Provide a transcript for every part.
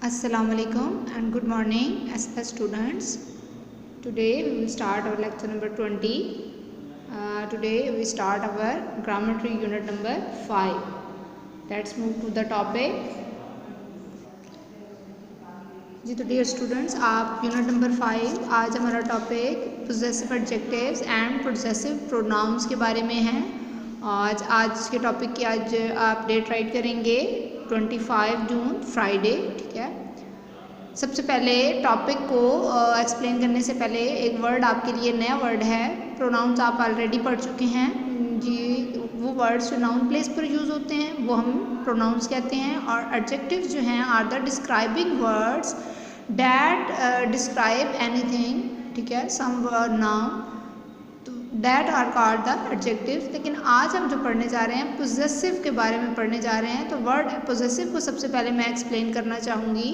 Assalamualaikum and good morning as students. Today we will start our lecture number 20. Today we start our Grammatry unit number 5. Let's move to the topic. जी तो dear students, आप unit number 5 आज हमारा topic possessive adjectives and possessive pronouns के बारे में है। आज के टॉपिक की आज आप डेट राइट करेंगे 25 जून फ्राइडे, ठीक है। सबसे पहले टॉपिक को एक्सप्लेन करने से पहले एक वर्ड आपके लिए नया वर्ड है। प्रोनाउंस आप ऑलरेडी पढ़ चुके हैं जी। वो वर्ड्स जो नाउन प्लेस पर यूज़ होते हैं वो हम प्रोनाउंस कहते हैं, और एडजेक्टिव्स जो हैं are the describing words that describe anything, ठीक है, सम वर्ड नाउन, तो that are called the adjectives. लेकिन आज हम जो पढ़ने जा रहे हैं पोजेसिव के बारे में पढ़ने जा रहे हैं। तो वर्ड पोजेसिव को सबसे पहले मैं एक्सप्लेन करना चाहूँगी।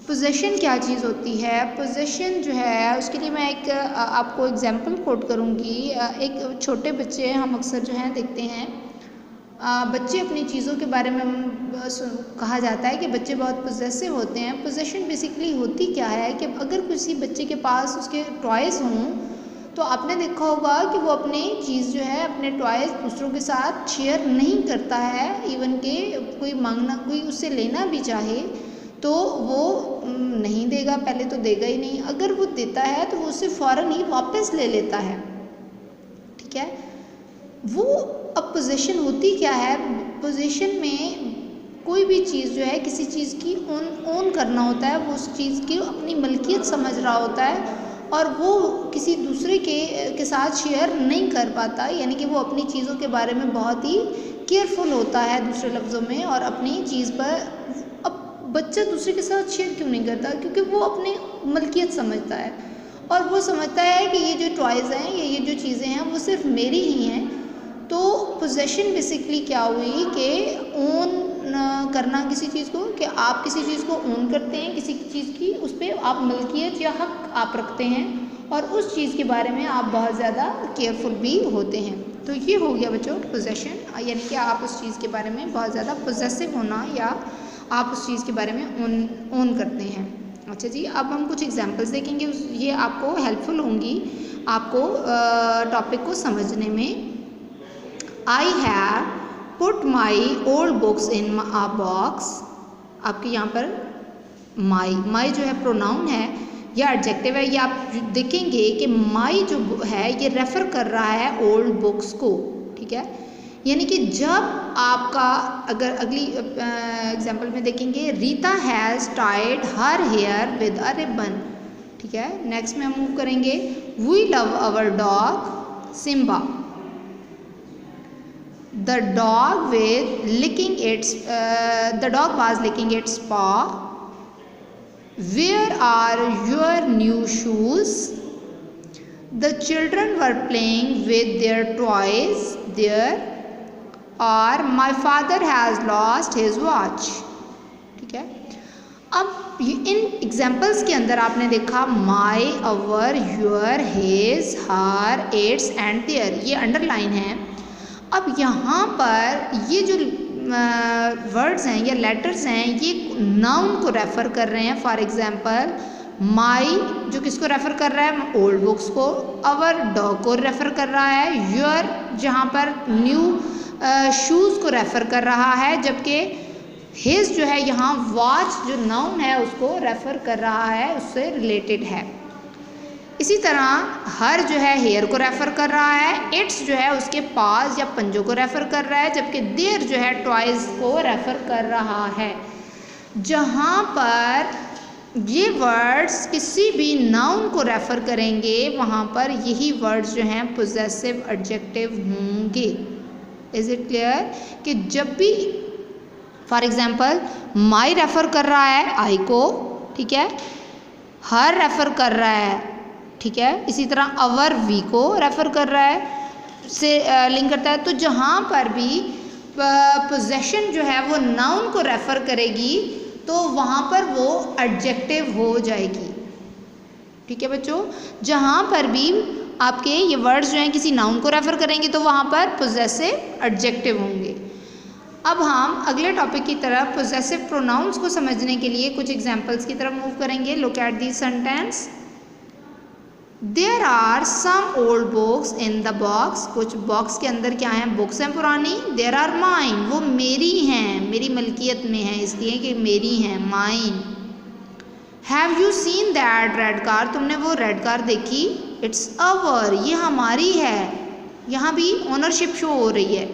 पोजेशन क्या चीज़ होती है? पोजेशन जो है उसके लिए मैं एक आपको एग्जांपल कोट करूँगी। एक छोटे बच्चे हम अक्सर जो हैं देखते हैं, बच्चे अपनी चीज़ों के बारे में कहा जाता है कि बच्चे बहुत पोजेसिव होते हैं। पोजेशन बेसिकली होती क्या है कि अगर किसी बच्चे के पास उसके टॉयज़ हों तो आपने देखा होगा कि वो अपनी चीज़ जो है, अपने टॉयज़ दूसरों के साथ शेयर नहीं करता है। इवन के कोई मांगना, कोई उससे लेना भी चाहे तो वो नहीं देगा, पहले तो देगा ही नहीं। अगर वो देता है तो वो उसे फ़ौरन ही वापस ले लेता है, ठीक है। वो अब पोजीशन होती क्या है? पोजीशन में कोई भी चीज़ जो है किसी चीज़ की ओन करना होता है, वो उस चीज़ की अपनी मलकियत समझ रहा होता है और वो किसी दूसरे के साथ शेयर नहीं कर पाता। यानी कि वो अपनी चीज़ों के बारे में बहुत ही केयरफुल होता है, दूसरे लफ्ज़ों में। और अपनी चीज़ पर बच्चा दूसरे के साथ शेयर क्यों नहीं करता? क्योंकि वो अपनी मलकियत समझता है और वो समझता है कि ये जो टॉयज़ हैं, ये जो चीज़ें हैं वो सिर्फ मेरी ही हैं। तो पोजेशन बेसिकली क्या हुई कि ओन करना किसी चीज़ को, कि आप किसी चीज़ को ओन करते हैं, किसी चीज़ की उस पर आप मलकियत या हक आप रखते हैं और उस चीज़ के बारे में आप बहुत ज़्यादा केयरफुल भी होते हैं। तो ये हो गया बच्चों पोजेशन, यानी कि आप उस चीज़ के बारे में बहुत ज़्यादा पोजेसिव होना या आप उस चीज़ के बारे में ओन करते हैं। अच्छा जी, अब हम कुछ एग्जांपल्स देखेंगे, ये आपको हेल्पफुल होंगी आपको टॉपिक को समझने में। I have put my old books in a box. आपके यहाँ पर माई जो है प्रोनाउन है या एडजेक्टिव है। ये आप देखेंगे कि माई जो है ये रेफ़र कर रहा है ओल्ड बुक्स को, ठीक है। यानी कि जब आपका, अगर अगली एग्जांपल में देखेंगे, Rita has tied her hair with a ribbon, ठीक है। नेक्स्ट में हम मूव करेंगे, we love our dog Simba. The dog was licking its paw. Where are your new shoes? The children were playing with their toys there. और my father has lost his watch, ठीक है। अब इन examples के अंदर आपने देखा my, our, your, his, her, its and their, ये अंडरलाइन है। अब यहाँ पर ये जो वर्ड्स हैं या लेटर्स हैं ये नाउन को रेफ़र कर रहे हैं। फॉर एग्जाम्पल माई जो किसको रेफ़र कर रहा है? ओल्ड बुक्स को। अवर डॉग को रेफ़र कर रहा है। योर जहाँ पर न्यू शूज़ को रेफ़र कर रहा है, जबकि हिज जो है यहाँ वॉच जो नाउन है उसको रेफ़र कर रहा है, उससे रिलेटेड है। इसी तरह हर जो है हेयर को रेफ़र कर रहा है। इट्स जो है उसके पास या पंजों को रेफ़र कर रहा है, जबकि देयर जो है टॉयज़ को रेफ़र कर रहा है। जहाँ पर ये वर्ड्स किसी भी नाउन को रेफ़र करेंगे वहाँ पर यही वर्ड्स जो हैं पोजेसिव एडजेक्टिव होंगे। Is it clear? कि जब भी फॉर एग्जाम्पल माई रेफ़र कर रहा है आई को, ठीक है, हर रेफ़र कर रहा है, ठीक है, इसी तरह अवर वी को रेफ़र कर रहा है, से लिंक करता है। तो जहाँ पर भी पोजेशन जो है वो नाउन को रेफ़र करेगी तो वहाँ पर वो एडजेक्टिव हो जाएगी, ठीक है बच्चों। जहाँ पर भी आपके ये वर्ड्स जो हैं किसी नाउन को रेफ़र करेंगे तो वहाँ पर पोजेसिव एडजेक्टिव होंगे। अब हम अगले टॉपिक की तरफ पोजेसिव प्रोनाउंस को समझने के लिए कुछ एग्जाम्पल्स की तरफ मूव करेंगे। Look at this sentence. There are some old books in the box. कुछ बॉक्स के अंदर क्या है, बुक्स हैं पुरानी। देयर आर माइन, वो मेरी हैं, मेरी मलकियत में है, इसलिए कि मेरी हैं, mine. Have you seen that red car, तुमने वो रेड कार देखी। इट्स अवर, ये हमारी है। यहाँ भी ओनरशिप शो हो रही है।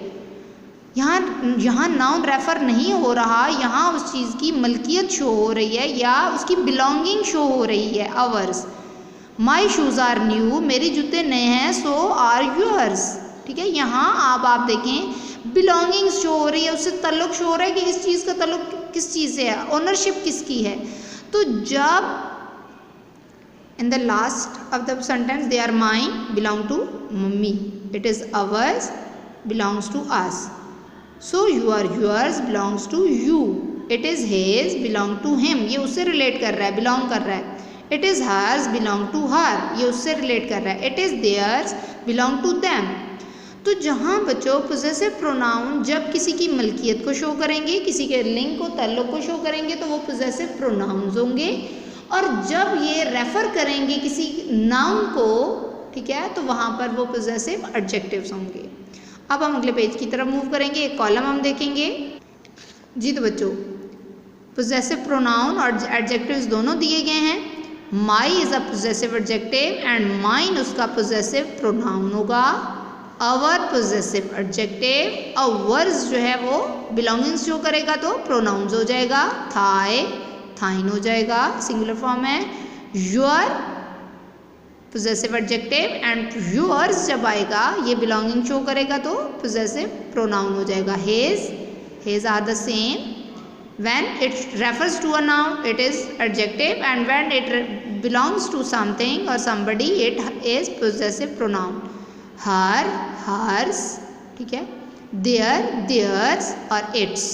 यहाँ नाउन रेफर नहीं हो रहा, यहाँ उस चीज़ की मलकियत शो हो रही है या उसकी बिलोंगिंग शो हो रही है, ours. My shoes are new, मेरे जूते नए हैं, सो आर यूअर्स। ठीक है, यहाँ आप देखें बिलोंगिंग शो हो रही है, उससे ताल्लुक शो हो रहा है कि इस चीज़ का ताल्लुक किस चीज़ से है, ओनरशिप किसकी है। तो जब in the last of the sentence they are mine belong to mummy, it is ours belongs to us. So you are yours belongs to you, it is his belong to him, ये उससे relate कर रहा है, belong कर रहा है। It is hers belong to her, ये उससे रिलेट कर रहा है। It is theirs belong to them. तो जहाँ बच्चों पोजेसिव प्रोनाउन जब किसी की मलकियत को शो करेंगे, किसी के लिंक को, ताल्लुक को शो करेंगे, तो वो पोजेसिव प्रोनाउंस होंगे। और जब ये रेफर करेंगे किसी नाउन को, ठीक है, तो वहाँ पर वो पोजेसिव एडजेक्टिव्स होंगे। अब हम अगले पेज की तरफ मूव करेंगे, एक कॉलम हम देखेंगे। जी तो बच्चों पोजेसिव प्रोनाउन और एडजेक्टिव्स दोनों दिए गए हैं। My is a possessive adjective and mine उसका पोजेसिव प्रोनाउन होगा। अवर पोजेसिव एडजेक्टिव, अवर्स जो है वो बिलोंगिंग्स शो करेगा तो प्रोनाउंस हो जाएगा। थाई, थाइन हो जाएगा, सिंगुलर फॉर्म है। Your possessive adjective and yours जब आएगा ये बिलोंगिंग शो करेगा तो पोजेसिव प्रोनाउन हो जाएगा। His, his are the same. When it refers to a noun, it is adjective, and when it belongs to something or somebody, it is possessive pronoun. Her, hers, ठीक है, their, theirs और its,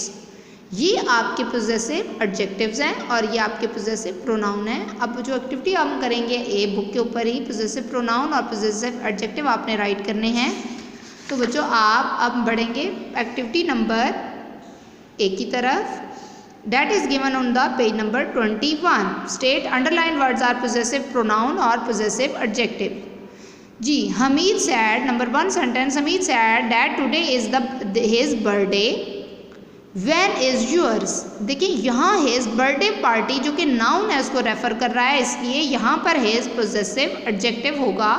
ये आपके possessive adjectives हैं और ये आपके possessive pronoun हैं। अब जो एक्टिविटी हम करेंगे ए बुक के ऊपर ही possessive pronoun और possessive adjective आपने राइट करने हैं। तो बच्चों आप अब बढ़ेंगे एक्टिविटी नंबर ए की तरफ। That is given on the page number 21. State underlined words are possessive pronoun or possessive adjective. Ji, Hamid said, number 1 sentence, Hamid said that today is his birthday. When is yours? देखिए यहाँ his birthday party जो कि noun है उसको refer कर रहा है, इसलिए यहाँ पर his possessive adjective होगा।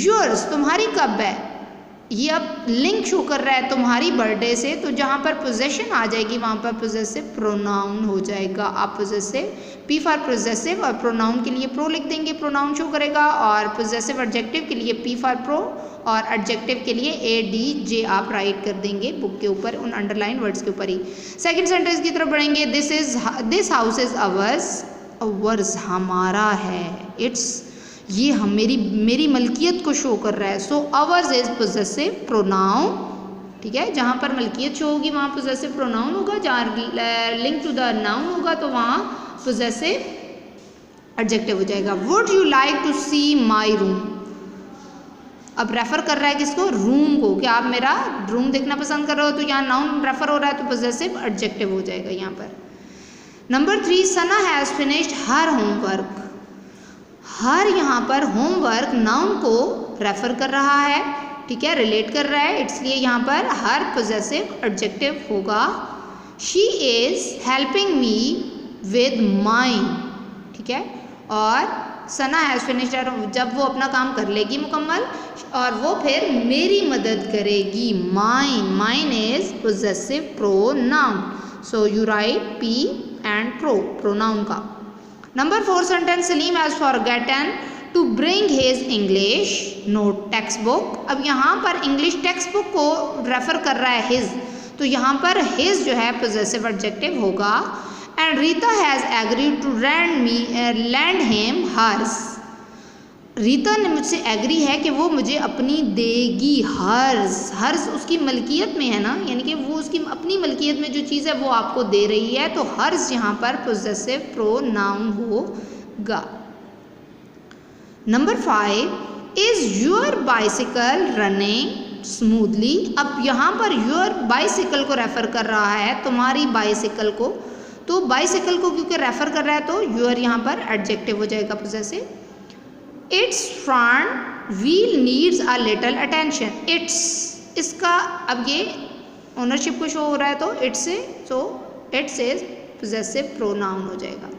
Yours तुम्हारी कब है, ये अब लिंक शो कर रहा है तुम्हारी बर्थडे से, तो जहाँ पर पोजेशन आ जाएगी वहाँ पर पोजेसिव प्रोनाउन हो जाएगा। आप पोजेसिव, पी फॉर पोजेसिव और प्रोनाउन के लिए प्रो लिख देंगे, प्रोनाउन शो करेगा, और पोजेसिव एडजेक्टिव के लिए पी फॉर प्रो और एडजेक्टिव के लिए ए डी जे आप राइट कर देंगे बुक के ऊपर, उन अंडरलाइन वर्ड्स के ऊपर ही। सेकेंड सेंटेंस की तरफ बढ़ेंगे। This house is ours, ours हमारा है। इट्स, ये हम मेरी मलकियत को शो कर रहा है। सो अवर्स इज पोजेसिव प्रोनाउन, ठीक है, जहाँ पर मलकियत शो होगी वहाँ पोजेसिव प्रोनाउन होगा, जहाँ लिंक टू द नाउन होगा तो वहाँ पोजेसिव एडजेक्टिव हो जाएगा। Would you like to see my room, अब रेफर कर रहा है किसको, रूम को, कि आप मेरा रूम देखना पसंद कर रहे हो, तो यहाँ नाउन रेफर हो रहा है तो पोजेसिव एडजेक्टिव हो जाएगा यहाँ पर। Number 3, Sana has finished her homework. Her यहाँ पर होमवर्क नाउन को रेफर कर रहा है, ठीक है, रिलेट कर रहा है, इसलिए यहाँ पर हर पोजेसिव एडजेक्टिव होगा। She is helping me with mine, ठीक है, और सना हैज़ फिनिश्ड हर, जब वो अपना काम कर लेगी मुकम्मल और वो फिर मेरी मदद करेगी। Mine, mine is possessive pronoun, so you write P and pronoun का। Number 4 sentence, Salim has forgotten to bring his English note text book. अब यहाँ पर इंग्लिश टेक्स्ट बुक को रेफर कर रहा है हिज, तो यहाँ पर हिज जो है पोजेसिव एडजेक्टिव होगा। And Rita has agreed to lend him hers. Rita ने मुझसे एग्री है कि वो मुझे अपनी देगी। हर्स, हर्स उसकी मलकियत में है ना, यानी कि वो उसकी अपनी मलकियत में जो चीज़ है वो आपको दे रही है, तो हर्स यहाँ पर पोजेसिव प्रोनाउन होगा। Number 5, is your bicycle running smoothly. अब यहाँ पर योर बाइसिकल को रेफर कर रहा है, तुम्हारी बाइसिकल को, तो बाइसिकल को क्योंकि रेफर कर रहा है तो योर यहाँ पर एडजेक्टिव हो जाएगा possessive. It's front wheel needs a little attention. It's, इसका अब ये ओनरशिप को शो हो रहा है तो इट्स से, so its is possessive pronoun हो जाएगा।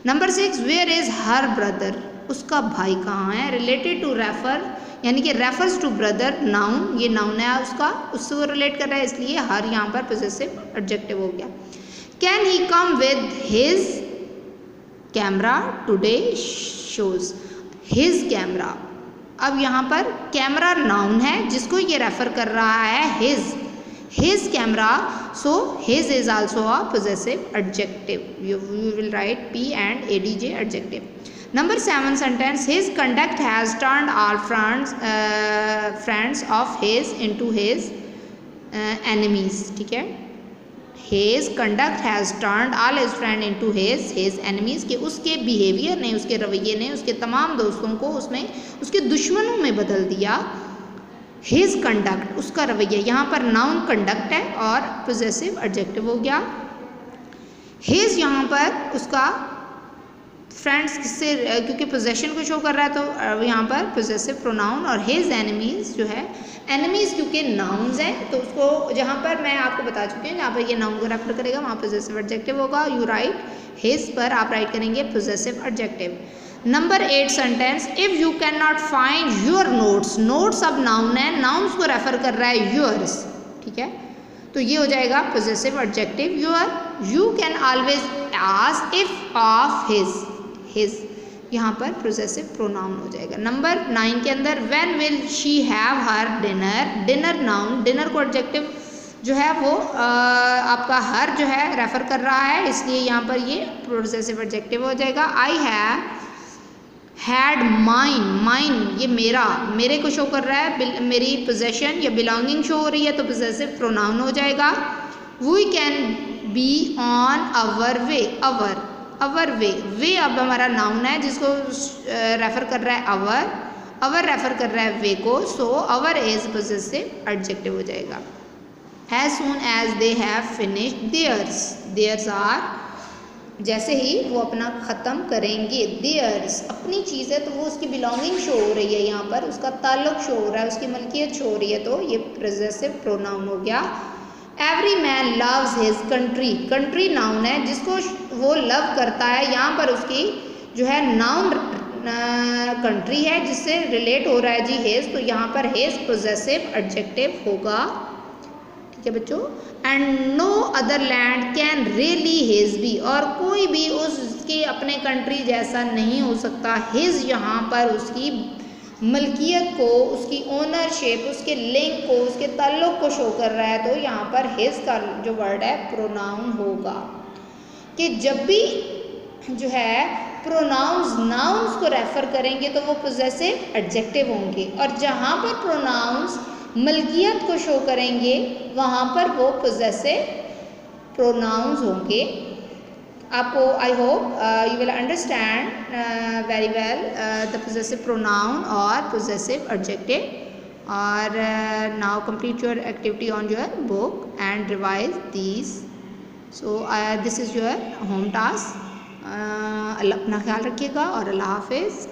Number 6, where is her brother, उसका भाई कहाँ है। रिलेटेड टू रेफर, यानी कि रेफर्स टू ब्रदर, नाउन, ये नाउन है उसका, उससे वो रिलेट कर रहा है, इसलिए हर यहाँ पर पोजेसिव एडजेक्टिव हो गया। Can he come with his camera today shows, his camera. अब यहाँ पर कैमरा नाउन है जिसको ये रेफर कर रहा है his camera, so his is also a possessive adjective. You will write P and adj adjective. Number 7 sentence, his conduct has turned all friends of his into his enemies. ठीक है, his conduct has turned all his friend into his enemies, कि उसके behaviour ने, उसके रवैये ने उसके तमाम दोस्तों को उसमें उसके दुश्मनों में बदल दिया। हिज कंडक्ट, उसका रवैया, यहाँ पर नाउन कंडक्ट है और पोजेसिव एडजेक्टिव हो गया। हिज यहाँ पर उसका फ्रेंड्स से, क्योंकि पोजेशन को शो कर रहा है तो यहाँ पर पोजेसिव प्रोनाउन, और हिज एनिमीज जो है, एनिमीज क्योंकि नाउन्स हैं तो उसको, जहाँ पर मैं आपको बता चुकी हूँ, जहाँ पर ये नाउन को रेफर करेगा वहाँ पोजेसिव एडजेक्टिव होगा। यू राइट हिज पर आप राइट करेंगे possessive adjective. Number 8 sentence, if you can not find your notes, notes अब नाउन है, नाउन्स को रेफर कर रहा है योर्स, ठीक है, तो ये हो जाएगा possessive adjective your. You can always ask if of his, यहाँ पर पोजेसिव प्रोनाउन हो जाएगा। नंबर 9 के अंदर, when will she have her dinner, dinner noun, dinner को एडजेक्टिव जो है वो आपका हर जो है रेफर कर रहा है, इसलिए यहाँ पर ये पोजेसिव एडजेक्टिव हो जाएगा। I have had mine, mine ये मेरा, मेरे को शो कर रहा है, मेरी पोजेशन या बिलोंगिंग शो हो रही है तो पोजेसिव प्रोनाउन हो जाएगा। We can be on our way, our way अब हमारा नाउन है जिसको रेफर कर रहा है अवर रेफर कर रहा है वे को, so our is possessive adjective हो जाएगा। As soon as they have finished theirs are, जैसे ही वो अपना ख़त्म करेंगे, देयर्स अपनी चीज़ है तो वो उसकी बिलोंगिंग शो हो रही है, यहाँ पर उसका ताल्लुक शो हो रहा है, उसकी मलकियत शो हो रही है, तो ये पोजेसिव प्रोनाउन हो गया। Every man loves his country, country noun है जिसको वो लव करता है, यहाँ पर उसकी जो है नाउन कंट्री है जिससे रिलेट हो रहा है जी हिज, तो यहाँ पर हिज पोजेसिव एडजेक्टिव होगा। ठीक है बच्चों, and no other land can really his be, और कोई भी उसके अपने कंट्री जैसा नहीं हो सकता। हिज यहाँ पर उसकी मलकियत को, उसकी ओनरशिप, उसके लिंक को, उसके ताल्लुक को शो कर रहा है, तो यहाँ पर हिज का जो वर्ड है प्रोनाउन होगा। कि जब भी जो है प्रोनाउंस नाउन्स को रेफर करेंगे तो वो पोजेसिव एडजेक्टिव होंगे, और जहाँ पर प्रोनाउंस मलकियत को शो करेंगे वहाँ पर वो पोजेसिव प्रोनाउंस होंगे। आपको I hope you will understand very well the possessive pronoun और पोजेसिव एडजेक्टिव। और now complete your activity on your book and revise these. So this is your home task. अल्लाह अपना ख्याल रखिएगा और अल्लाह हाफिज़।